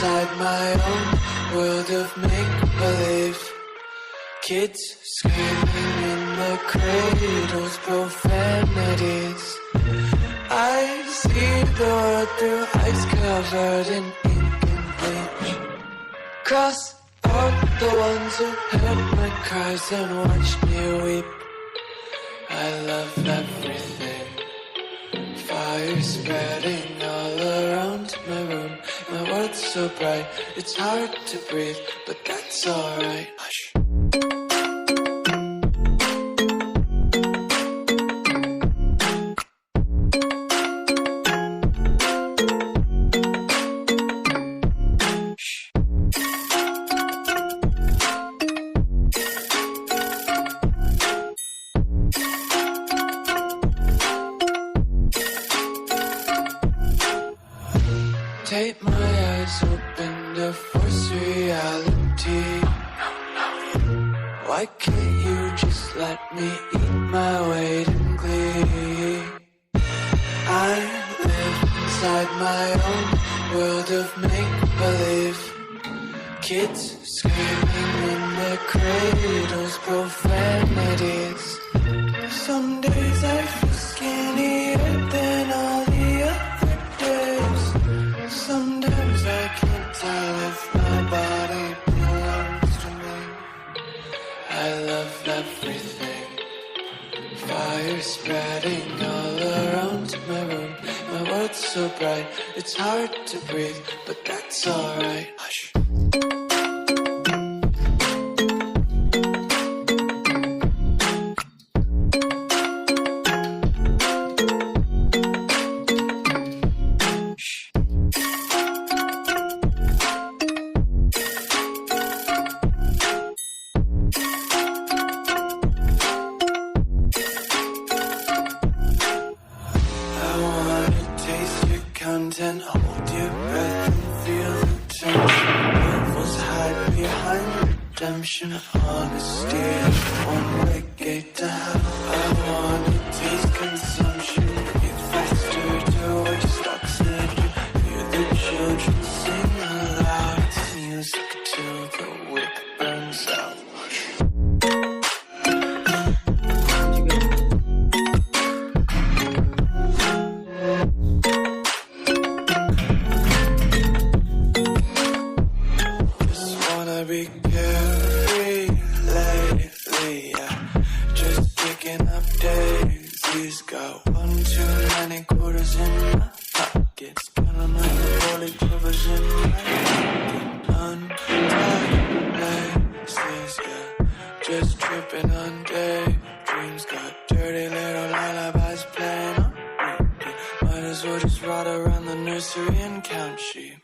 inside my own world of make-believe. Kids screaming in the cradles, profanities. I see the world through eyes covered in ink and bleach. Cross out the ones who heard my cries and watched me weep. I love everything. Fire spreading all around my room. My world's so bright, it's hard to breathe, but that's alright. Hush. Take my eyes open to force reality. Why can't you just let me eat my weight in glee? I live inside my own world of make-believe. Kids screaming in the cradles, profanities. Some days I feel skinnier than all the other days. Sometimes I can't tell if my body belongs to me. I love everything. Fire spreading all around my room. My world's so bright, it's hard to breathe, but that's alright. Hush. Content, hold your breath and feel the tension. Devils hide behind redemption. Honesty is one-way gate to hell. I wanna taste consumption. Breathe faster to waste oxygen. Hear the children sing aloud. It's music till the wick burns out. Be carefree lately, yeah. Just picking up daisies. Got 1 too many quarters in my pockets. Counting on the holy clovers in my pocket. Untied laces, yeah. Just tripping on daydreams. Got dirty little lullabies playing on repeat. Might as well just ride around the nursery and count sheep.